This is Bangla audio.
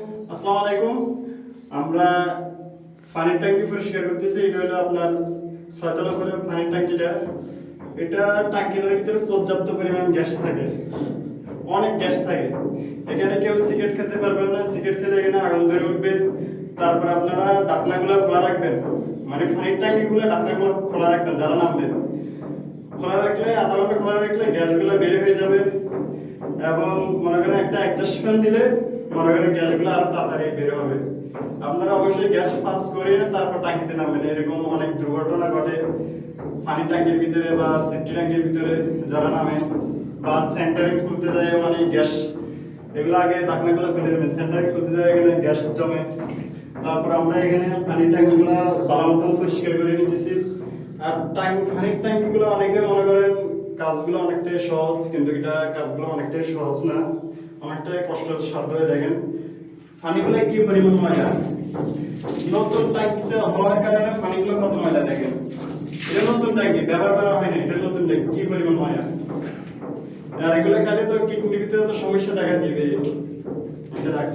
আসসালামু আলাইকুম। আমরা পানির ট্যাঙ্কি পরিষ্কার করতেছি। এটা হলো আপনার 6 তলা করে পানির ট্যাঙ্কিটা। এটা ট্যাঙ্কিটার ভিতরে পর্যাপ্ত পরিমাণ গ্যাস থাকে, অনেক গ্যাস থাকে। এখানে কেউ সিগারেট খেতে পারবেন না, সিগারেট খেলে এখানে আগুন ধরে উঠবে। তারপর আপনারা ঢাকনাগুলো খোলা রাখবেন, মানে পানির ট্যাঙ্কিগুলো ঢাকনাগুলো খোলা রাখবেন। যারা নামবেন খোলা রাখলে, আধা ঘন্টা খোলা রাখলে গ্যাসগুলো বের হয়ে যাবে। এবং মনে করেন একটা অ্যাডজাস্ট ফ্যান দিলে মনে করেন গ্যাসগুলো আরো তাড়াতাড়ি বের হবে। আপনারা অবশ্যই গ্যাস পাস করে তারপর ট্যাঙ্কিতে নামবেন। এরকম অনেক দুর্ঘটনা ঘটে পানির ট্যাঙ্কির ভিতরে বা সেফটি ট্যাঙ্কির ভিতরে যারা নামে, বা সেন্টারিং খুলতে যায়, মানে গ্যাস এগুলো আগে ঢাকনাগুলো খুলে নেবেন। সেন্টারিং খুলতে যায় এখানে গ্যাস জমে। তারপর আমরা এখানে পানির ট্যাঙ্কিগুলো ভালো মতন পরিষ্কার করে নিতেছি। আর পানির ট্যাঙ্কিগুলো অনেকে মনে করেন কাজগুলো অনেকটাই সহজ, কিন্তু এটা কাজগুলো অনেকটাই সহজ না, অনেকটাই কষ্টসাধ্য হয়ে। দেখেন পানিগুলো কি পরিমাণ ময়লা, নতুন ট্যাঙ্কিতে হওয়ার কারণে পানিগুলো কত ময়লা। দেখেন এটা নতুন ট্যাঙ্কি, ব্যবহার করা হয়নি, এটা নতুন ট্যাঙ্কি, কি পরিমাণ ময়লা। আর এগুলো খেলে তো কিডনির ভিতরে তো সমস্যা দেখা দিবে। আচ্ছা রাখ।